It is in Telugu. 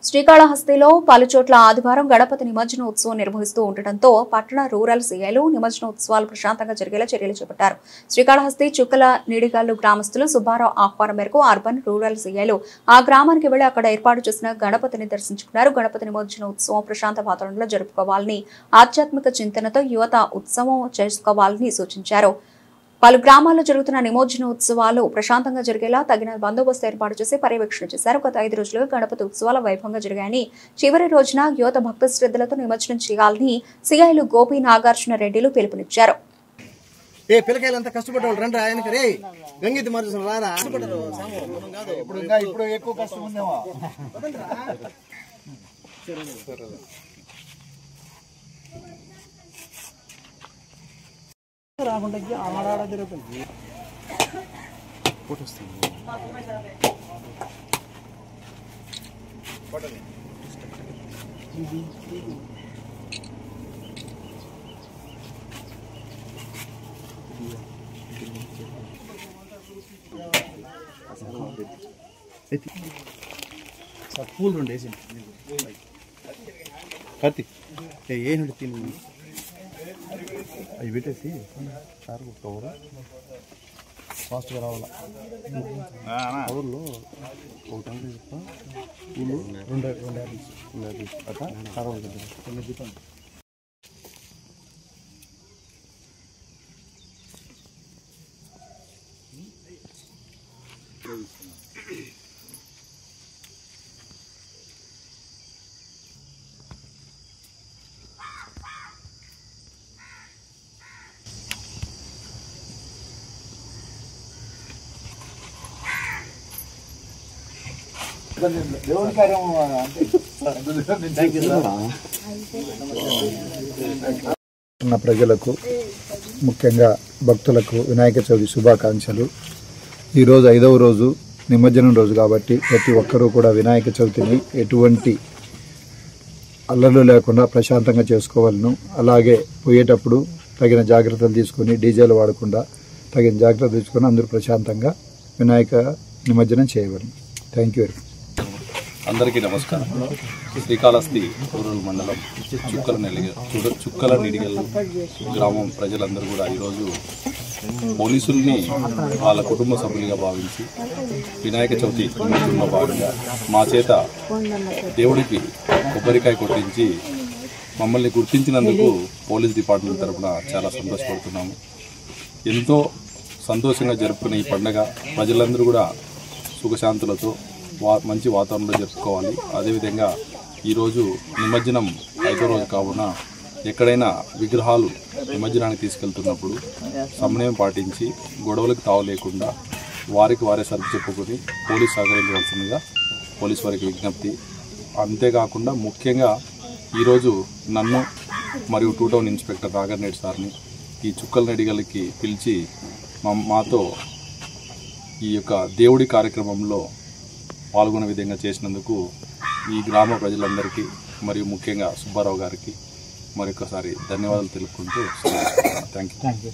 శ్రీకాళహస్తిలో పలుచోట్ల ఆదివారం గణపతి నిమజ్జన ఉత్సవం నిర్వహిస్తూ ఉండటంతో పట్టణ రూరల్ సీఐలు నిమజ్జన ఉత్సవాలు ప్రశాంతంగా జరిగేలా చర్యలు చేపట్టారు. శ్రీకాళహస్తి చుక్కల నీడిగల్లు గ్రామస్తులు సుబ్బారావు ఆహ్వానం మేరకు అర్బన్ రూరల్ సీఐలు ఆ గ్రామానికి వెళ్లి అక్కడ ఏర్పాటు చేసిన గణపతిని దర్శించుకున్నారు. గణపతి నిమజ్జన ఉత్సవం ప్రశాంత వాతావరణంలో జరుపుకోవాలని, ఆధ్యాత్మిక చింతనతో యువత ఉత్సవం చేసుకోవాలని సూచించారు. పలు గ్రామాల్లో జరుగుతున్న నిమజ్జన ఉత్సవాలు ప్రశాంతంగా జరిగేలా తగిన బందోబస్తు ఏర్పాటు చేసి పర్యవేక్షణ చేశారు. గత 5 రోజులుగా గణపతి ఉత్సవాలు వైభవంగా జరిగాయని, చివరి రోజున యువత భక్తి శ్రద్ధలతో నిమజ్జనం చేయాలని సీఐలు గోపి నాగార్జున రెడ్డిలు పిలుపునిచ్చారు. రాకుండా ఆడాడ జరుగుతుంది. పూలు రెండు వేసి కత్తి ఏంటి తిని అవి పెట్టేసి సార్ కవర్ ఫాస్ట్గా రావాలా. కవర్లో ఒక టైం పూలు రెండు అట్లా కావాలి. ప్రజలకు ముఖ్యంగా భక్తులకు వినాయక చవితి శుభాకాంక్షలు. ఈరోజు 5వ రోజు నిమజ్జనం రోజు కాబట్టి ప్రతి ఒక్కరూ కూడా వినాయక చవితిని ఎటువంటి అల్లర్లు లేకుండా ప్రశాంతంగా చేసుకోవాలను. అలాగే పోయేటప్పుడు తగిన జాగ్రత్తలు తీసుకొని డీజేలు వాడకుండా తగిన జాగ్రత్తలు తీసుకొని అందరూ ప్రశాంతంగా వినాయక నిమజ్జనం చేయవలను. Thank you. అందరికీ నమస్కారం. శ్రీకాళహస్తి రూరల్ మండలం చుక్కల నీడిగల్లు గ్రామం ప్రజలందరూ కూడా ఈరోజు పోలీసుల్ని వాళ్ళ కుటుంబ సభ్యులుగా భావించి వినాయక చవితి నిమజ్జనంలో భాగంగా మా చేత దేవుడికి కొబ్బరికాయ కొట్టించి మమ్మల్ని గుర్తించినందుకు పోలీస్ డిపార్ట్మెంట్ తరఫున చాలా సంతోషపడుతున్నాము. ఎంతో సంతోషంగా జరుపుకునే ఈ పండుగ ప్రజలందరూ కూడా సుఖశాంతులతో మంచి వాతావరణంలో జరుపుకోవాలి. అదేవిధంగా ఈరోజు నిమజ్జనం 5వ రోజు కావున ఎక్కడైనా విగ్రహాలు నిమజ్జనానికి తీసుకెళ్తున్నప్పుడు సమన్వయం పాటించి గొడవలకు తావు లేకుండా వారికి వారే సర్ది చెప్పుకొని పోలీసు సహకరించవలసిందిగా పోలీసు వారికి విజ్ఞప్తి. అంతేకాకుండా ముఖ్యంగా ఈరోజు నన్ను మరియు 2 టౌన్ ఇన్స్పెక్టర్ నాగర్నేటి సార్ని ఈ చుక్కల నీడిగల్లుకి పిలిచి మాతో ఈ యొక్క దేవుడి కార్యక్రమంలో పాల్గొనే విధంగా చేసినందుకు ఈ గ్రామ ప్రజలందరికీ మరియు ముఖ్యంగా సుబ్బారావు గారికి మరొకసారి ధన్యవాదాలు తెలుపుకుంటూ థ్యాంక్ యూ.